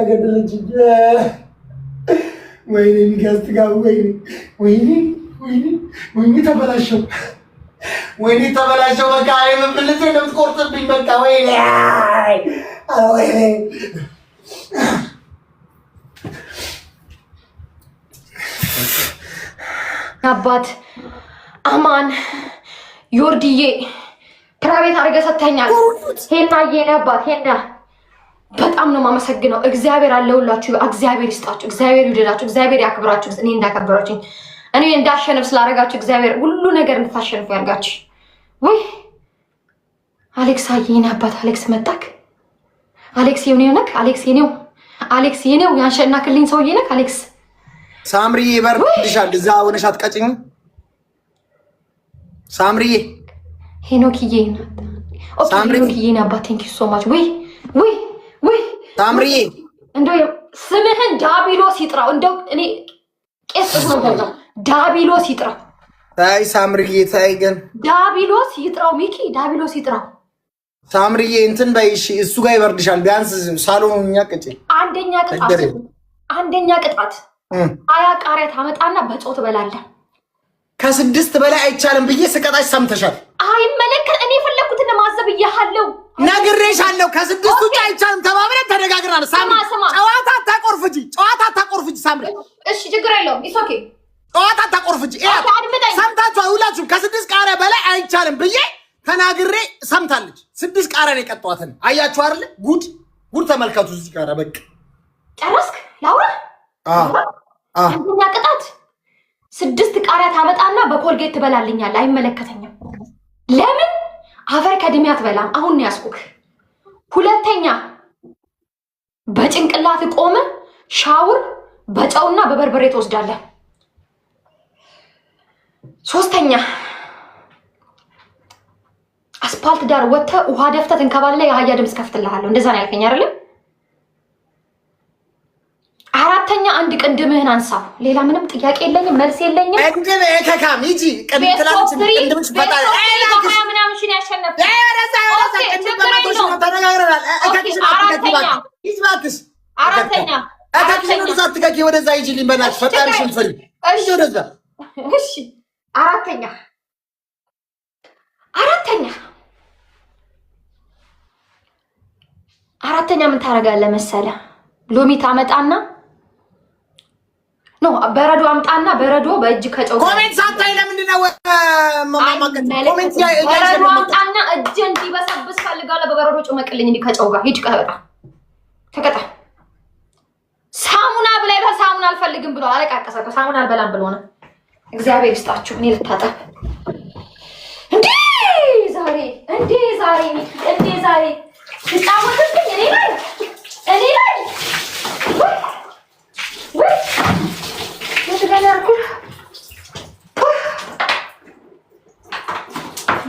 ገደለች። ወይኔ ሚጋስት ጋር ወይኔ ተበላሸው። ወይኔ ተበላሸው። በቃ አይመብልት ነው ትቆርጥብኝ። በቃ ወይኔ አባት አማን ዮርዲዬ ፕራይቬት አድርገህ ሰጥተኛል። ሄናዬ ነው አባት ሄና በጣም ነው የማመሰግነው። እግዚአብሔር አለሁላችሁ። እግዚአብሔር ይስጣችሁ፣ እግዚአብሔር ይውደዳችሁ፣ እግዚአብሔር ያክብራችሁ። እኔ እንዳከበራችሁ እኔ እንዳሸንፍ ስላደረጋችሁ እግዚአብሔር ሁሉ ነገር እንድታሸንፉ ያርጋችሁ። ወይ አሌክስ አየኝ አባት አሌክስ መጣክ። አሌክስ የኔው ነክ አሌክስ የኔው ያንሸናክልኝ ሰውዬ ነክ አሌክስ ሳምሪ ይበርድሻል። እዛ ሆነሽ አትቀጭኝ ሳምሪ። ሄኖክዬ አባት ቴንክ ዩ ሶ ማች። ወይ ሳምሪ እንደው ስምህን ዳቢሎስ ይጥራው። እንደው እኔ ቄስ ነው ዳቢሎስ ይጥራው። ታይ ሳምሪዬ ታይ ግን ዳቢሎስ ይጥራው። ሚኪ ዳቢሎስ ይጥራው። ሳምሪዬ እንትን በይሽ እሱ ጋር ይበርድሻል። ቢያንስ ሳሎኑኛ ቅጭ። አንደኛ ቅጣት አያ ቃሪያ ታመጣና በጾት ትበላለህ። ከ6 በላይ አይቻልም ብዬ ስቀጣሽ ሰምተሻል። አይመለከት እኔ የፈለኩትን ማዘብ ይያለው ነግሬሻለሁ። ከ6 ውጭ አይቻልም ተባብለን ተነጋግረናል። ጨዋታ አታቆርፍጂ ሳምሪ። እሺ ችግር የለውም ኢስ ኦኬ። ጨዋታ አታቆርፍጂ። ሰምታችሁ ሁላችሁም ከ6 ቃሪያ በላይ አይቻልም ብዬ ተናግሬ ሰምታለች። 6 ቃሪያ ነው የቀጧትን። አያችሁ አይደል? ጉድ ተመልከቱ። እዚህ ቃሪያ በቃ ጨረስክ ላውራ። አንደኛ ቅጣት 6 ቃሪያ ታመጣና በኮልጌት ትበላልኛል። አይመለከተኝም። ለምን አፈር ከድሜ አትበላም? አሁን ነው ያስኩክ። ሁለተኛ በጭንቅላት ቆመ ሻውር በጨውና በበርበሬ ትወስዳለህ። ሶስተኛ አስፓልት ዳር ወጥተህ ውሃ ደፍተህ ትንከባለህ። የአህያ ድምፅ ከፍትልሃለሁ። እንደዛ ነው ያልከኝ አይደል? አራተኛ አንድ ቅንድምህን አንሳው። ሌላ ምንም ጥያቄ የለኝም፣ መልስ የለኝም። ቅንድም ከካም ይጂ ቅንድላች ቅንድምሽ ፈጣሪ ምናምን ሽን ያሸነፈ አራተኛ ወደዛ ይጂልኝ በናትሽ ፈጣሪሽን ፍሪ። እሺ ወደዛ እሺ። አራተኛ ምን ታደርጋለህ መሰለህ? ሎሚ ታመጣና በረዶ አምጣና በረዶ በእጅ ከጨው ኮሜንት ሳታይ ለምንድን ነው ኮሜንት በረዶ አምጣና እጅ እንዲበሰብስ ፈልጋለሁ። በበረዶ ጨመቅልኝ እንዲ ከጨው ጋር ሂድ። ተቀጣ ሳሙና ብላይ በሳሙና አልፈልግም ብሎ አለቃቀሰ። ሳሙና አልበላም ብሎ ነው። እግዚአብሔር ይስጣችሁ። እኔ ልታጠብ እንዴ ዛሬ ትጫወትብኝ እኔ ላይ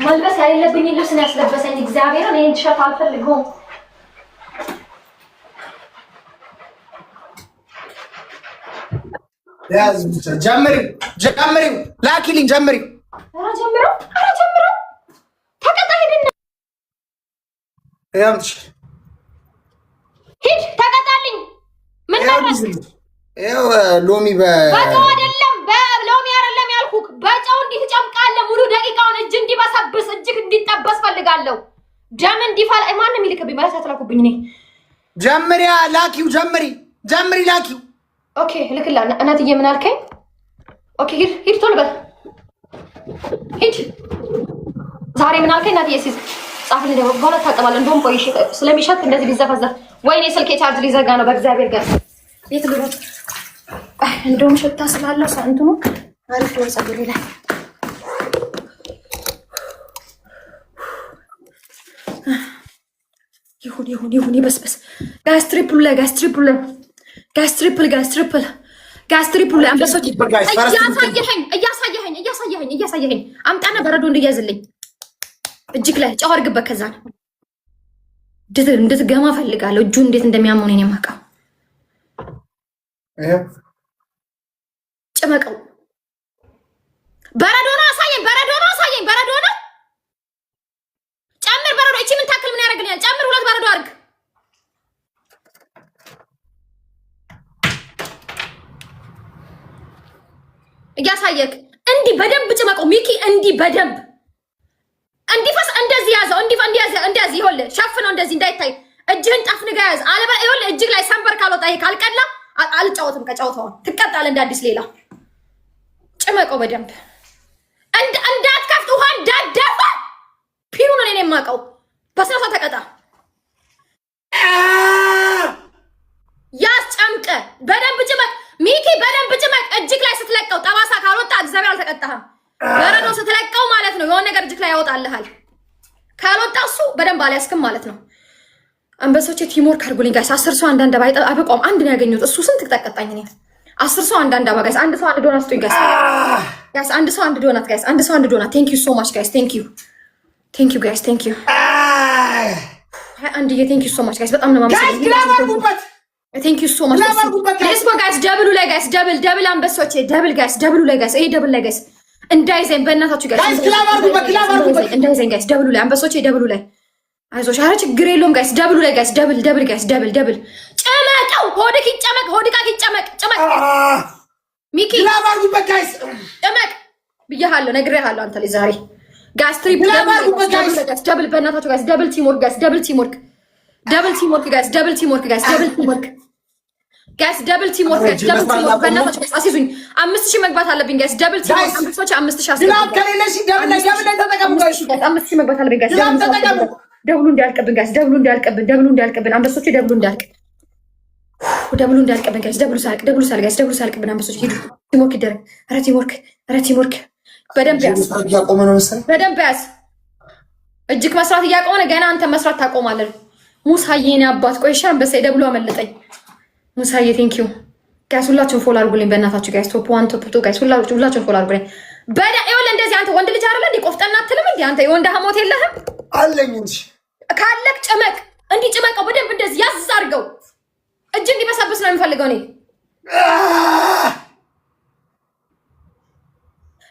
መልበስ ያለብኝ ልብስ ነው ያስለበሰኝ። እግዚአብሔርን ይሄን ቲሸርት አልፈልገውም። ያዝ ብቻ ጀምሪው ላኪልኝ ጀምሪው። ኧረ ጀምረው ተቀጣ ሄድና ሂድ ተቀጣልኝ። ምን ማለት ይኸው ሎሚ በጨው አይደለም በሎሚ አይደለም ያልኩህ፣ በጨው እንዲህ ትጨምቃለህ። ሙሉ ደቂቃውን እጅ እንዲበሰብስ እጅግ እንዲጠበስ ፈልጋለሁ። ደም እንዲፈላ ማንም ይልክብኝ ማለት አትላኩብኝ። እኔ ጀምሪያ ላኪው ጀምሪ ላኪው። ኦኬ ልክላ እናትዬ ምን አልከኝ? ኦኬ ሂድ ቶሎ በል ሂድ። ዛሬ ምን አልከኝ እናትዬ? ሲዝ ጻፍልኝ ደግሞ በኋላ ታጠባለህ። እንደውም ቆይ ስለሚሸት እንደዚህ ቢዘፈዘፍ ወይኔ ስልኬ ቻርጅ ሊዘጋ ነው። በእግዚአብሔር ጋር የት ልሮጥ? እንደውም ሽታ ስላለው ሳንቱኑ አሪፍ ነው። ጸጉሬ ላይ ይሁን ይበስበስ። ጋስ ትሪፕል አንበሶች እያሳየኸኝ አምጣና በረዶ እንድያዝልኝ እጅግ ላይ ጨው አድርግበት። ከዛ እንድትገማ ፈልጋለሁ። እጁ እንዴት እንደሚያመው ነው የማውቀው። ጭመቀው። በረዶ ነው አሳየኝ። በረዶ ነው ጨምር። በረዶ እቺ ምን ታክል ምን ያደርግልኛል? ጨምር። 2 በረዶ አድርግ። እያሳየክ እንዲህ በደንብ ጭመቀው ሚኪ እንዲህ በደንብ እንዲፈስ እንደዚህ ያዘው እንደዚህ ይኸውልህ ሸፍነው እንደዚህ እንዳይታይ እጅህን ጠፍንጋ ያዝ አለበ ይኸውልህ እጅግ ላይ ሰንበር ካልወጣ ይሄ ካልቀላ አልጫወትም ከጫወታው ትቀጣለህ እንደ አዲስ ሌላ ጭመቀው በደንብ እንዳትከፍት ውሃ እንዳትደፋ ፒሩን እኔ ነኝ የማውቀው በስነሳ ተቀጣ ያስጨምቀ በደንብ ጭመቅ ሚኪ በደንብ ጭመቅ እጅግ ላይ ስትለቀው ጠባሳ ካልወጣ እግዚአብሔር አልተቀጣህም በረዶ ስትለቀው ማለት ነው የሆነ ነገር እጅግ ላይ ያወጣልሃል ካልወጣ እሱ በደንብ አልያዝክም ማለት ነው አንበሶቼ ቲምወርክ አድርጉልኝ ጋይስ 10 ሰው አንዳንድ አባይ አበቆም አንድ ነው ያገኘሁት እሱ ስንት ተቀጣኝ እኔ 10 ሰው አንዳንድ አባ ጋይስ አንድ ሰው አንድ ዶናት ስጡኝ ጋይስ አንድ ሰው አንድ ዶናት ጋይስ አንድ ሰው አንድ ዶናት ቴንክ ዩ ሶ ማች ጋይስ ቴንክ ዩ ጋይስ ቴንክ ዩ አንድ ቴንክ ዩ ሶ ማች ጋይስ በጣም ነው ማመሰግነው ቴንክ ዩ ሶ ማች ሌትስ ጎ ጋይስ ደብሉ ላይ ጋይስ ደብል አንበሶቼ ደብል ጋይስ ደብሉ ላይ ጋይስ ይሄ ደብል ላይ ጋይስ እንዳይዘኝ በእናታችሁ ጋይስ እንዳይዘኝ ጋይስ ደብሉ ላይ አንበሶቼ ደብሉ ላይ አይዞሽ ኧረ ችግር የለውም ጋይስ ደብሉ ላይ ጋይስ ደብል ጋይስ ደብል ጨመቀው ሆድክ ይጨመቅ ሆድካ ይጨመቅ ጨመቅ ሚኪ ግላባርጉበት ጋይስ ጨመቅ ብያለሁ ነግሬሃለሁ አንተ ላይ ዛሬ ጋይስ ትሪፕል ደብል በእናታችሁ ጋይስ ደብል ቲምወርክ ጋይስ ደብል ቲምወርክ ጋይስ ደብል ቲምወርክ በእናታችሁ ጋይስ አሲዙኝ 5000 መግባት አለብኝ ጋይስ ደብል ቲምወርክ አንበሶቼ 5000 ግላብ ከሌለሽ ደብል ላይ ተጠቀሙ ጋይስ 5000 መግባት አለብኝ ጋይስ ደብሉ እንዲያልቅብን ጋይስ ደብሉ እንዲያልቅብን አንበሶቼ ደብሉ እንዲያልቅብን ጋይስ ደብሉ ሳል ሳልቅብን አንበሶቼ ሂዱ ቲምወርክ ይደረግ ኧረ ቲምወርክ በደንብ ያዝ እጅግ መስራት እያቆመ ገና አንተ መስራት ታቆማለህ ሙሳዬ የኔ አባት ቆይሻ አንበሳ ደብሉ አመለጠኝ ሙሳዬ ቴንክ ዩ ጋይስ ሁላችሁም ፎሎ አድርጉልኝ በእናታችሁ ጋይስ ቶፕ 1 ቶፕ 2 ጋይስ ሁላችሁም ፎሎ አድርጉልኝ ይኸውልህ እንደዚህ አንተ ወንድ ልጅ አይደለ እንዴ ቆፍጠና አትልም እንዴ አንተ የወንድ ሀሞት የለህም አለኝ እንጂ ካለክ ጭመቅ እንዲህ ጭመቀው በደንብ እንደዚህ ያዝ አድርገው እጅ እንዲበሰብስ ነው የምፈልገው እኔ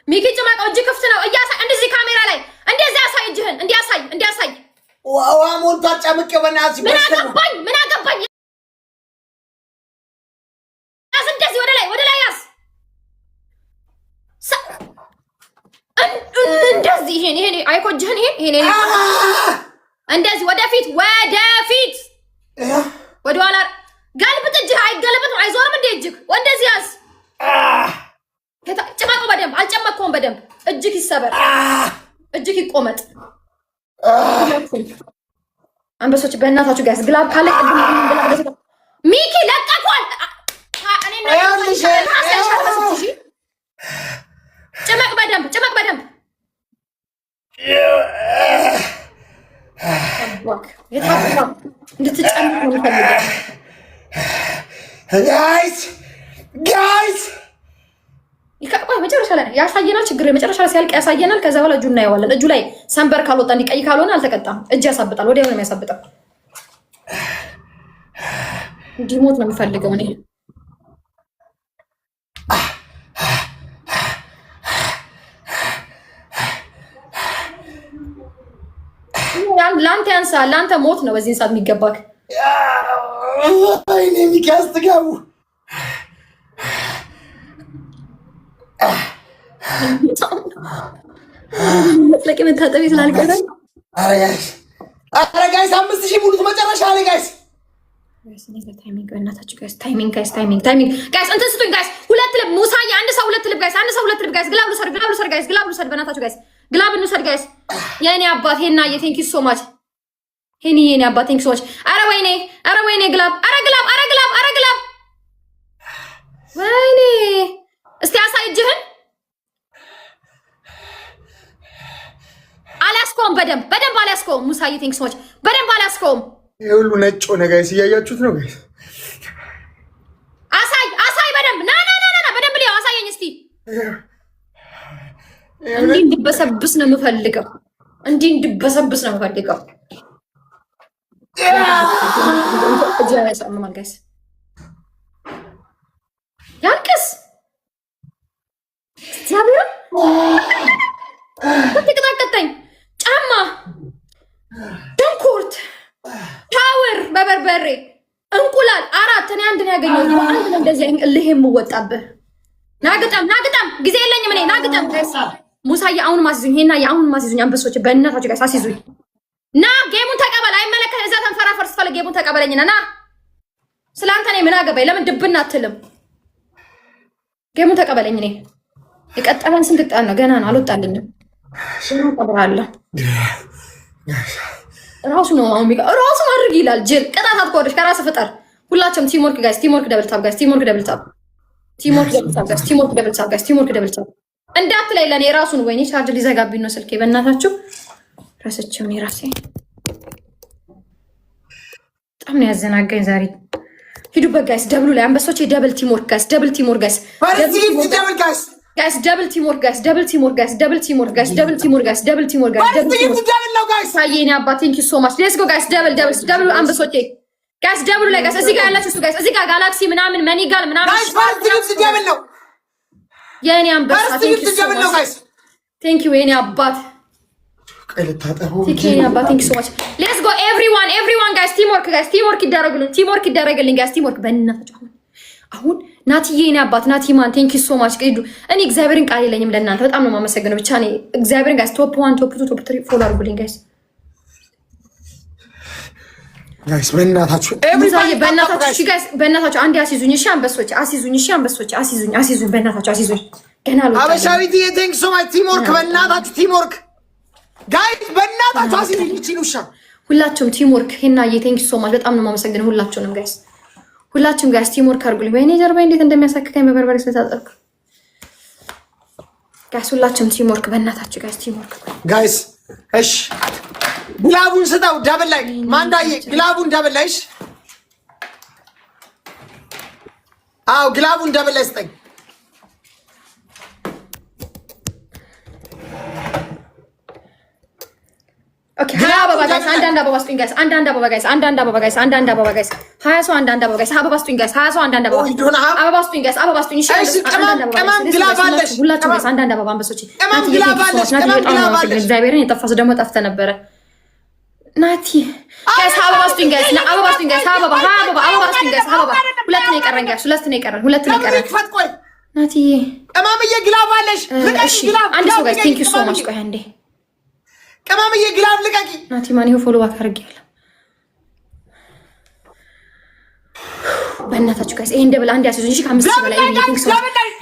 ሚኪ ጭመቀው እጅ ክፍት ነው እያሳይ እንደዚህ ካሜራ ላይ እንደዚህ ያሳይ እጅህን እንዲያሳይ ዋዋ ሞንታር ጨምቄው በእናትህ ምን አገባኝ ያዝ እንደዚህ ወደ ላይ ያዝ እንደዚህ ይሄን አይኮጅህን ይሄን እንደዚህ ወደፊት ወደኋላ ገልብጥ እጅህ አይገለበጥም አይዞርም እንደ እጅህ እንደዚህ ያዝ ጭመቀው በደንብ አልጨመቅከውም በደንብ እጅህ ይሰበር እጅህ ይቆመጥ አንበሶች በእናታችሁ ጋይስ ግላብ ካለ ሚኪ ለቀቋል ጭመቅ በደንብ እንድትጨምቅ ነው የምፈልገው ጋይስ ይከባይ መጨረሻ ላይ ያሳየናል ችግር መጨረሻ ላይ ሲያልቅ ያሳየናል ከዛ በኋላ እጁ እናየዋለን እጁ ላይ ሰንበር ካልወጣ እንዲቀይ ካልሆነ አልተቀጣም እጅ ያሳብጣል ወዲያው ነው የሚያሳብጠው እንዲሞት ነው የምፈልገው እኔ ላንተ ያንሳል ላንተ ሞት ነው በዚህ ሰዓት የሚገባክ አይኔ ሚካስ ትጋቡ ለቂ መታጠቢ ስላልቀረ አረ ጋይስ 5000 ሙሉት መጨረሻ ላይ ጋይስ ታይሚንግ በእናታችሁ ጋይስ ታይሚንግ ጋይስ እንትን ስጡኝ ጋይስ ሁለት ልብ ሙሳዬ አንድ ሰው ሁለት ልብ ጋይስ ግላብ ልውሰድ ጋይስ በእናታችሁ ጋይስ ግላብ እንውሰድ ጋይስ የኔ አባት ሄና ቴንክ ዩ ሶ ማች ሄኒ የኔ አባት ቴንክ ዩ ሶ ማች አረ ወይኔ ግላብ ወይኔ እስቲ አሳይ እጅህን አላስቆም በደንብ አላስቆም ሙሳዬ ቴንክ ዩ ሶ ማች በደንብ አላስቆም ይሄ ሁሉ ነጭ ሆነ ጋይስ እያያችሁት ነው ጋይስ አሳይ በደንብ ና በደንብ ሊያው አሳየኝ እስቲ እንዲበሰብስ ነው የምፈልገው ጋይስ ያልቅስ ሲያብራ ትቅጣቀጠኝ ጫማ ሽንኩርት ሻወር በበርበሬ እንቁላል 4 እኔ አንድ ነው ያገኘሁት አንድ ነው እንደዚህ እልህ የምወጣብህ ናግጠም ጊዜ የለኝም እኔ ናግጠም ሙሳዬ አሁን ማስይዙኝ ሄና አሁን ማስይዙኝ አንበሶች በእናታችሁ ጋር ሳስይዙኝ ና ጌሙን ተቀበል አይመለከት እዛ ተንፈራፈር ስትፈልግ ጌሙን ተቀበለኝና ና ስላንተ ነኝ ምን አገባኝ ለምን ድብና አትልም ጌሙን ተቀበለኝ እኔ የቀጠለን ስንት ቀን ነው ገና ነው አልወጣልኝም ሽኑ ቀብራለሁ ራሱ ነው አሁን ቢጋ ራሱ ማድረግ ይላል ጅል ቅጣት አትቆርሽ ከራስ ፍጠር ሁላችሁም ቲምወርክ ጋይስ ቲምወርክ ደብል ታፕ ጋይስ ቲምወርክ ደብል ታፕ እንዳትለይ ለኔ ራሱን ወይኔ ቻርጅ ሊዘጋብኝ ነው ስልኬ በእናታችሁ ራስቸው ነው ራሴ በጣም ነው ያዘናጋኝ ዛሬ ሂዱበት ጋይስ ደብሉ ላይ አንበሶች ደብል ቲምወርክ ጋይስ ደብል ቲምወርክ ጋይስ ጋይስ ደብል ቲምወርክ ጋይስ ደብል ቲምወርክ ጋይስ ደብል ቲምወርክ ጋይስ ደብል ቲምወርክ ጋይስ ደብል ቲምወርክ ጋይስ ደብል ቲምወርክ ሳይኔ አባ ቴንክ ዩ ሶ ማች ሌትስ ጎ ጋይስ ደብል አንበሶች ጋይስ ደብሉ ላይ ጋይስ እዚህ ጋር ያላችሁ ጋይስ እዚህ ጋር ጋላክሲ ምናምን መኒጋል ምናምን ጋይስ ደብል ነው የኔ አንበሳ ቴንክ ዩ የኔ አባት ቴንክ ዩ አባት ቴንክ ዩ ሶ ማች ሌትስ ጎ ኤቭሪዋን ጋይስ ቲምወርክ ይደረግልኝ ጋይስ ቲምወርክ በእናታችሁ አሁን ናቲዬ የኔ አባት ናቲማን ቴንክ ዩ ሶ ማች እኔ እግዚአብሔርን ቃል የለኝም ለእናንተ በጣም ነው የማመሰግነው ብቻ እኔ እግዚአብሔርን ጋይስ ቶፕ 1 ቶፕ 2 ቶፕ 3 ፎሎ አድርጉልኝ ጋይስ በእናታችሁ በእናታችሁ አንዴ አስይዙኝ እሺ አንበሶች አስይዙኝ በእናታችሁ አስይዙኝ ገና አልወጣም አበሻዊት ቴንክ ሶ ማች ቲምወርክ በእናታችሁ ቲምወርክ ጋይስ በእናታችሁ አስይዙኝ ይችሉሻ ሁላችሁም ቲምወርክ ሄና ቴንክ ሶ ማች በጣም ነው የማመሰግነው ሁላችሁም ጋይስ ቲምወርክ አድርጉልኝ ወይኔ ጀርባዬ እንዴት እንደሚያሳክከኝ በበርበሬ ስለታጠብኩ ጋይስ ሁላችሁም ቲምወርክ በእናታችሁ ጋይስ ቲምወርክ ጋይስ እሺ ግላቡን ስጠው ደብል ላይ ማንዳዬ ግላቡን ደብል ላይ እሺ አው ግላቡን ደብል ላይ ስጠኝ ኦኬ አበባ ጋይስ አንዳንድ አበባ ስጡኝ ጋይስ አንዳንድ አበባ ጋይስ አንዳንድ አበባ ጋይስ 20 ሰው አንዳንድ አበባ ጋይስ አበባ ስጡኝ ጋይስ 20 ሰው አንዳንድ አበባ አበባ ስጡኝ ጋይስ አበባ ስጡኝ እሺ ቀማም ግላብ አለሽ ሁላችሁም ጋይስ አንዳንድ አበባ አንበሶች ቀማም ግላብ አለሽ እግዚአብሔርን የጠፋ ደግሞ ጠፍተ ነበረ ናቲ ጋይስ አበባ ስጡኝ ጋይስ አበባ ስጡኝ ጋይስ አበባ ስጡኝ ጋይስ አበባ ሁለት ነው የቀረን ጋይስ ሁለት ነው የቀረን ናቲ ቀማምዬ ግላብ አለሽ እሺ አንድ ሰው ጋይስ ቴንክ ዩ ሶ ማች ቆይ አንዴ ቀማምዬ ግላብ ልቀቂ ናቲ ማን ይኸው ፎሎ ባክ አድርጌያለሁ በእናታችሁ ጋይስ ይሄን ደብል አንድ ያስይዙኝ እሺ ከአምስት በላይ ይሄን ቴንክ ሶ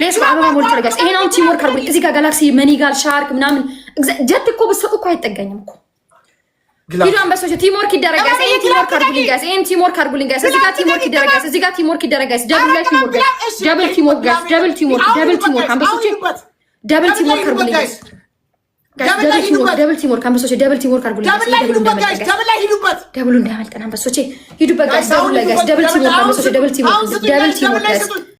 ሌስ አበባ ሞልቶ ጋይስ ይሄን አሁን ቲምወርክ አድርጉኝ እዚህ ጋር ጋላክሲ መኒጋል ሻርክ ምናምን ጀት እኮ ብትሰጡ እኮ አይጠጋኝም እኮ ሂዱ አንበሶች ቲምወርክ ይደረግ ጋይስ ይሄን ቲምወርክ አድርጉልኝ ጋይስ እዚህ ጋር ቲምወርክ ይደረግ ጋይስ ደብል ላይ ቲምወርክ ጋይስ ደብል ቲምወርክ አንበሶች ደብል ቲምወርክ አድርጉልኝ ጋይስ ደብል ቲምወርክ አንበሶች ደብል ቲምወርክ አድርጉልኝ ጋይስ ደብል እንዳያመልጠን አንበሶች ሂዱበት ጋይስ ደብል ቲምወርክ አንበሶች ደብል ቲምወርክ ጋይስ